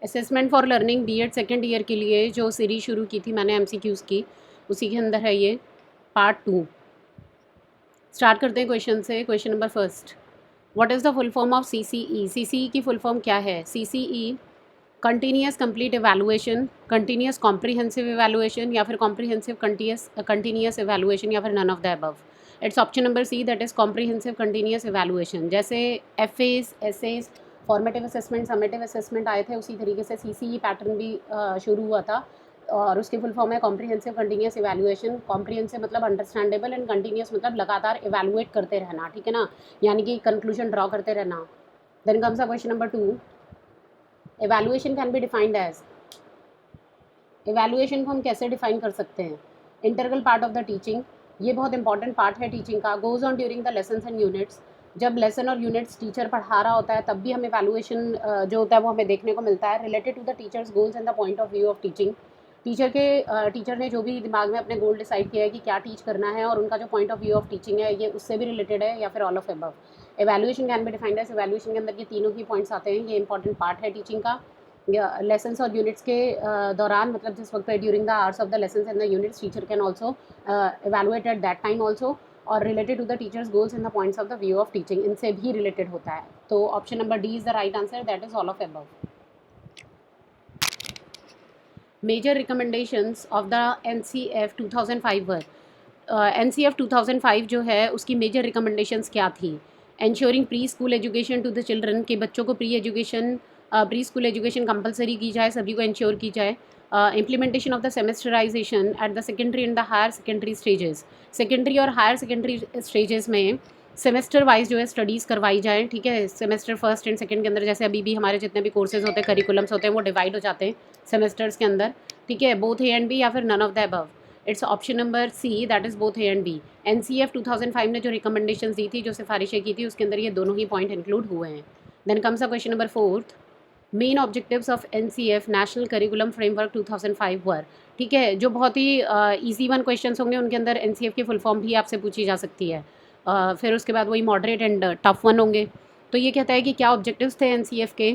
Assessment for learning BEd second year के लिए जो सीरीज शुरू की थी मैंने एमसीक्यूज़ की, उसी के अंदर है ये पार्ट 2। स्टार्ट करते हैं क्वेश्चन से। Question number first, what is the full form of CCE? CCE की फुल फॉर्म क्या है? CCE continuous complete evaluation, continuous comprehensive evaluation, या फिर कॉम्प्रिहेंसिव कंटिन्यूअस एवैल्यूएशन, या फिर none of the above. It's option number C, that is comprehensive continuous evaluation. जैसे FS, SS, formative assessment, summative assessment आए थे, उसी तरीके से सीसीई पैटर्न भी शुरू हुआ था। और उसकी फुल फॉर्म है कॉम्प्रिहेंसिव कंटिन्यूअस एवैल्यूएशन। कॉम्प्रिहेंसिव मतलब अंडरस्टैंडेबल, एंड कंटिन्यूअस मतलब लगातार एवैल्यूएट करते रहना, ठीक है ना, यानी कि कंक्लूजन ड्रॉ करते रहना। Then comes a question number 2, evaluation can be defined as. Evaluation को हम कैसे डिफाइन कर सकते हैं? Interval part of the teaching, ये बहुत इंपॉर्टेंट पार्ट है टीचिंग का। Goes on during the lessons and units, जब लेसन और यूनिट्स टीचर पढ़ा रहा होता है तब भी हम एवैल्यूएशन जो होता है वो हमें देखने को मिलता है। Related to the teachers goals and the point of view of teaching, teacher ने जो भी दिमाग में अपने गोल डिसाइड किया है कि क्या टीच करना है, और उनका जो point of view of teaching है ये उससे भी रिलेटेड है, या फिर all of above. Evaluation can be defined as, evaluation के अंदर ये तीनों ही पॉइंट्स आते हैं, ये इंपॉर्टेंट पार्ट है टीचिंग का। लेसन्स और यूनिट्स के दौरान, मतलब जिस वक्त पे during the hours of the lessons and the units, teacher can also evaluate at that time also. और related to the teachers goals and the points of the view of teaching, इनसे भी related होता है। तो option number D is the right answer, that is all of above. Major recommendations of the NCF 2005 were, NCF 2005 जो है उसकी major recommendations क्या थी? Ensuring pre school education to the children, के बच्चों को प्री स्कूल एजुकेशन कंपलसरी की जाए, सभी को इंश्योर की जाए। Implementation of the semesterization at the secondary and the higher secondary stages, secondary और हायर सेकेंडरी स्टेजेस में सेमेस्टर वाइज जो है स्टडीज़ करवाई जाए, ठीक है। सेमेस्टर फर्स्ट एंड सेकंड के अंदर, जैसे अभी भी हमारे जितने भी कोर्सेज होते हैं, करिकुलम्स होते हैं, वो डिवाइड हो जाते हैं सेमेस्टर्स के अंदर, ठीक है। बोथ ए एंड बी, या फिर none of the above. It's option number C, that is both A and B. NCF 2005 ने जो रिकमेंडेशन दी थी, जो सिफारिशें की थी, उसके अंदर ये दोनों ही पॉइंट इंक्लूड हुए हैं। Then comes a question number fourth, main objectives of NCF national curriculum framework 2005 were, ठीक है। जो बहुत ही ईजी वन क्वेश्चन होंगे उनके अंदर एनसीएफ की फुल फॉर्म भी आपसे पूछी जा सकती है। फिर उसके बाद वही मॉडरेट एंड टफ वन होंगे। तो ये कहता है कि क्या ऑब्जेक्टिव्स थे एनसीएफ के?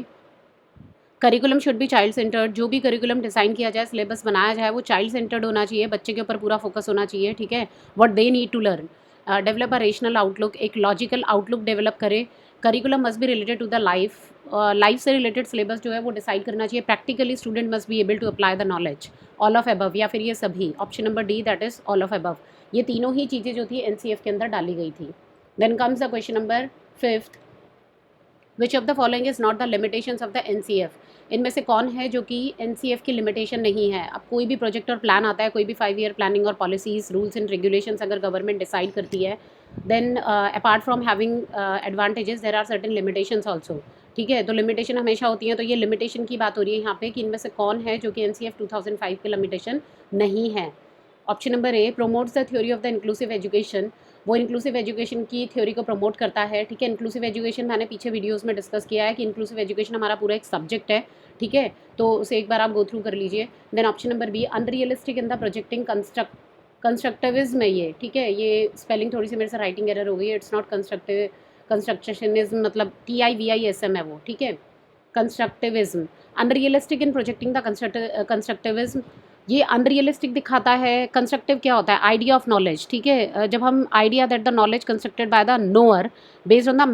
Curriculum should be child centred, जो भी करिकुलम डिज़ाइन किया जाए, सिलेबस बनाया जाए, वो चाइल्ड सेंटर्ड होना चाहिए, बच्चे के ऊपर पूरा फोकस होना चाहिए, ठीक है। What they need to learn, develop a rational outlook, एक लॉजिकल आउटलुक डेवलप करे। Curriculum must be related to the life, life से रिलेटेड सिलेबस जो है वो डिसाइड करना चाहिए। Practically student must be able to apply the knowledge, all of above, या फिर ये सभी। Option number D, that is all of above. ये तीनों ही चीज़ें जो थी एनसीएफ के अंदर डाली गई थी। Then comes the question number fifth, which of the following is not the limitations of the NCF, इनमें से कौन है जो कि एनसीएफ की लिमिटेशन नहीं है? अब कोई भी प्रोजेक्ट और प्लान आता है, कोई भी 5 ईयर प्लानिंग और पॉलिसीज, रूल्स एंड रेगुलेशंस अगर गवर्नमेंट डिसाइड करती है, then apart from having advantages there are certain limitations also, ठीक है। तो लिमिटेशन हमेशा होती है, तो ये लिमिटेशन की बात हो रही है यहाँ पे कि इनमें से कौन है जो कि एनसीएफ 2005 की लिमिटेशन नहीं है। Option number A, promotes the theory of the inclusive education, वो इंक्लूसिव एजुकेशन की थ्योरी को प्रमोट करता है, ठीक है। इंक्लूसिव एजुकेशन मैंने पीछे वीडियोस में डिस्कस किया है कि इंक्लूसिव एजुकेशन हमारा पूरा एक सब्जेक्ट है, ठीक है। तो उसे एक बार आप गो थ्रू कर लीजिए। Then option number B, unrealistic in the projecting constructivism है ये, ठीक है। ये स्पेलिंग थोड़ी सी मेरे से राइटिंग एरर हो गई है, इट्स नॉट कंस्ट्रक्टिव, कंस्ट्रक्शनिज्म मतलब TIVISM है वो, ठीक है। Constructivism, unrealistic in projecting the constructivism, ये अनरियलिस्टिक दिखाता है। कंस्ट्रक्टिव क्या होता है? आइडिया ऑफ नॉलेज, ठीक है। जब हम idea that the knowledge constructed by the knower based on the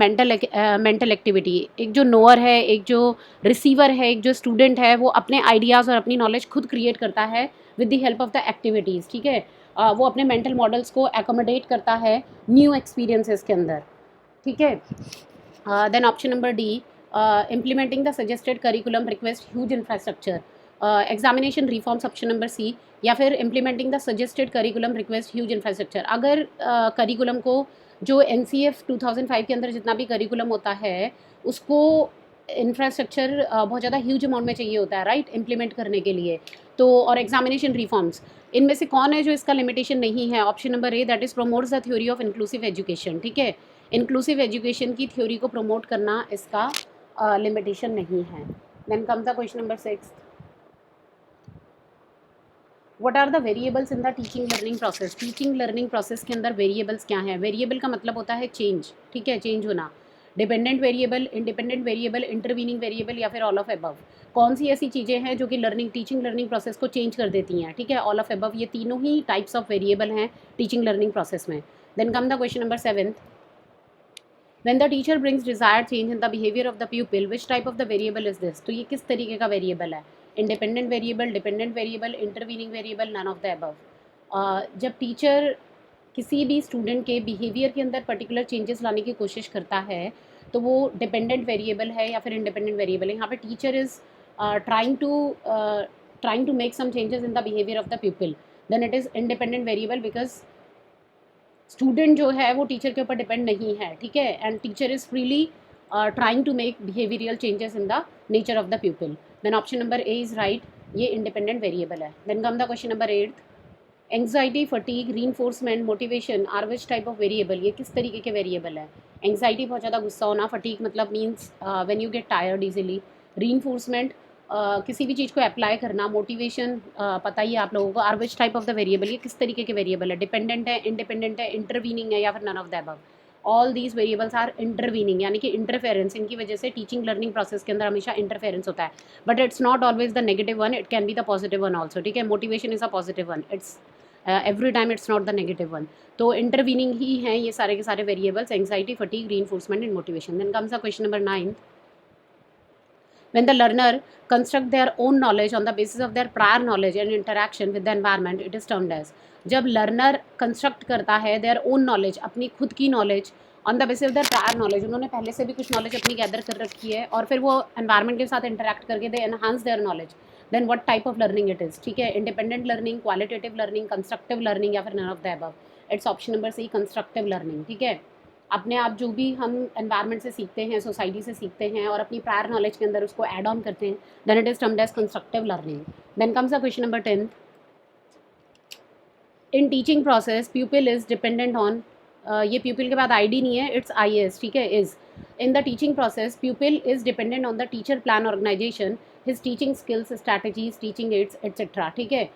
mental activity, एक जो नोअर है, एक जो रिसीवर है, एक जो स्टूडेंट है, वो अपने आइडियाज़ और अपनी नॉलेज खुद क्रिएट करता है with the help of the activities, ठीक है। वो अपने मेंटल मॉडल्स को एकोमोडेट करता है न्यू एक्सपीरियंसेस के अंदर, ठीक है। Then option number D, implementing the suggested curriculum request huge infrastructure, examination reforms option number C, या फिर implementing the suggested curriculum request huge infrastructure. अगर करिकुलम को, जो एनसीएफ 2005 के अंदर जितना भी करिकुलम होता है, उसको इंफ्रास्ट्रक्चर बहुत ज़्यादा ह्यूज अमाउंट में चाहिए होता है, राइट, इम्प्लीमेंट करने के लिए। तो और एग्जामिनेशन रिफॉर्म्स, इनमें से कौन है जो इसका लिमिटेशन नहीं है? Option number A, that is promotes the theory of inclusive education, ठीक है। इंक्लूसिव एजुकेशन की थ्योरी को प्रमोट करना इसका लिमिटेशन नहीं है। Then come the question number 6, what are the variables in the teaching learning process, teaching learning process के अंदर वेरिएबल्स क्या हैं? वेरिएबल का मतलब होता है चेंज, ठीक है, चेंज होना। Dependent variable, independent variable, intervening variable, या फिर ऑल ऑफ अबव। कौन सी ऐसी चीज़ें हैं जो कि टीचिंग लर्निंग प्रोसेस को चेंज कर देती हैं, ठीक है। ऑल ऑफ अबव, ये तीनों ही टाइप्स ऑफ वेरिएबल हैं टीचिंग लर्निंग प्रोसेस में। Then come the question number 7th, when the teacher brings desired change in the behavior of the pupil, which type of the variable is this? तो ये किस तरीके का variable है? Independent variable, dependent variable, intervening variable, none of the above. जब teacher किसी भी student के बिहेवियर के अंदर पर्टिकुलर चेंजेस लाने की कोशिश करता है तो वो डिपेंडेंट वेरिएबल है या फिर इंडिपेंडेंट वेरिएबल है। यहाँ पे teacher is trying to make some changes in the behavior of the pupil, then it is independent variable because student जो है वो टीचर के ऊपर डिपेंड नहीं है, ठीक है। And teacher is freely trying to make behavioural changes in the nature of the people. Then option number A is right, ये इंडिपेंडेंट वेरिएबल है। Then come the question number 8th, anxiety, fatigue, reinforcement, motivation are which type of variable? ये किस तरीके के variable है? Anxiety बहुत ज़्यादा गुस्सा होना, फटीग मतलब means when you get tired easily, reinforcement किसी भी चीज़ को अप्लाई करना, मोटिवेशन पता ही है आप लोगों को। Are which type of the variable, ये किस तरीके के वेरिएबल है? डिपेंडेंट है, इंडिपेंडेंट है, इंटरवीनिंग है या फिर none of the above? All these variables are intervening, यानी कि इंटरफेरेंस, इनकी वजह से टीचिंग लर्निंग प्रोसेस के अंदर हमेशा इंटरफेरेंस होता है। But it's not always the negative one, it can be the positive one also, ठीक है। Motivation is a positive one, it's every time it's not the negative one. तो intervening ही हैं ये सारे के सारे variables, anxiety, fatigue, reinforcement and motivation. Then comes the question number 9th, when the learner construct their own knowledge on the basis of their prior knowledge and interaction with the environment, it is termed as। जब learner construct करता है their own knowledge, अपनी खुद की knowledge, on the basis of their prior knowledge, उन्होंने पहले से भी कुछ नॉलेज अपनी गैदर कर रखी है और फिर वो एनवायरनमेंट के साथ इंटरेक्ट करके they enhance their knowledge, then what type of learning it is, ठीक है। Independent learning, qualitative learning, constructive learning या फिर none of the above? It's option number C, constructive learning, ठीक है। अपने आप जो भी हम एनवायरनमेंट से सीखते हैं, सोसाइटी से सीखते हैं और अपनी प्रायर नॉलेज के अंदर उसको ऐड ऑन करते हैं, then it is termed as constructive learning. Then comes the question number 10th, in teaching process pupil is dependent on, ये प्यूपिल के बाद आईडी नहीं है, इट्स IS, ठीक है। Is in the teaching process pupil is dependent on the teacher plan organisation, his teaching skills, strategies, teaching aids etcetera, ठीक है।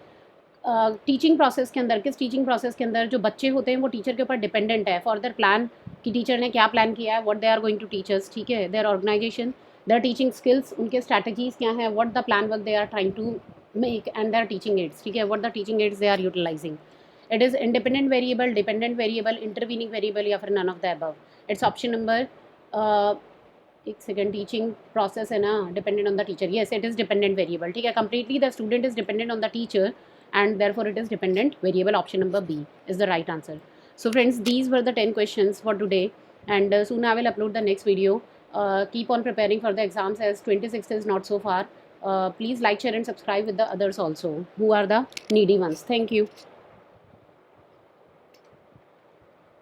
Teaching process के अंदर, किस टीचिंग प्रोसेस के अंदर जो बच्चे होते हैं वो टीचर के ऊपर डिपेंडेंट है फॉर देयर प्लान, कि टीचर ने क्या प्लान किया है, what they are going to teach us, ठीक है। Their organisation, their teaching skills, उनके स्ट्रैटेजीज क्या हैं, what the plan work they are trying to make, and their teaching aids, ठीक है, what the teaching aids they are utilising. It is independent variable, dependent variable, intervening variable या फिर none of the above? It's option number, एक second, teaching process है ना, dependent on the teacher, yes it is dependent variable, ठीक है। Completely the student is dependent on the teacher and therefore it is dependent variable. Option number B is the right answer. So friends, these were the 10 questions for today, and soon I will upload the next video. Keep on preparing for the exams as 26th is not so far. Please like, share and subscribe with the others also who are the needy ones. Thank you.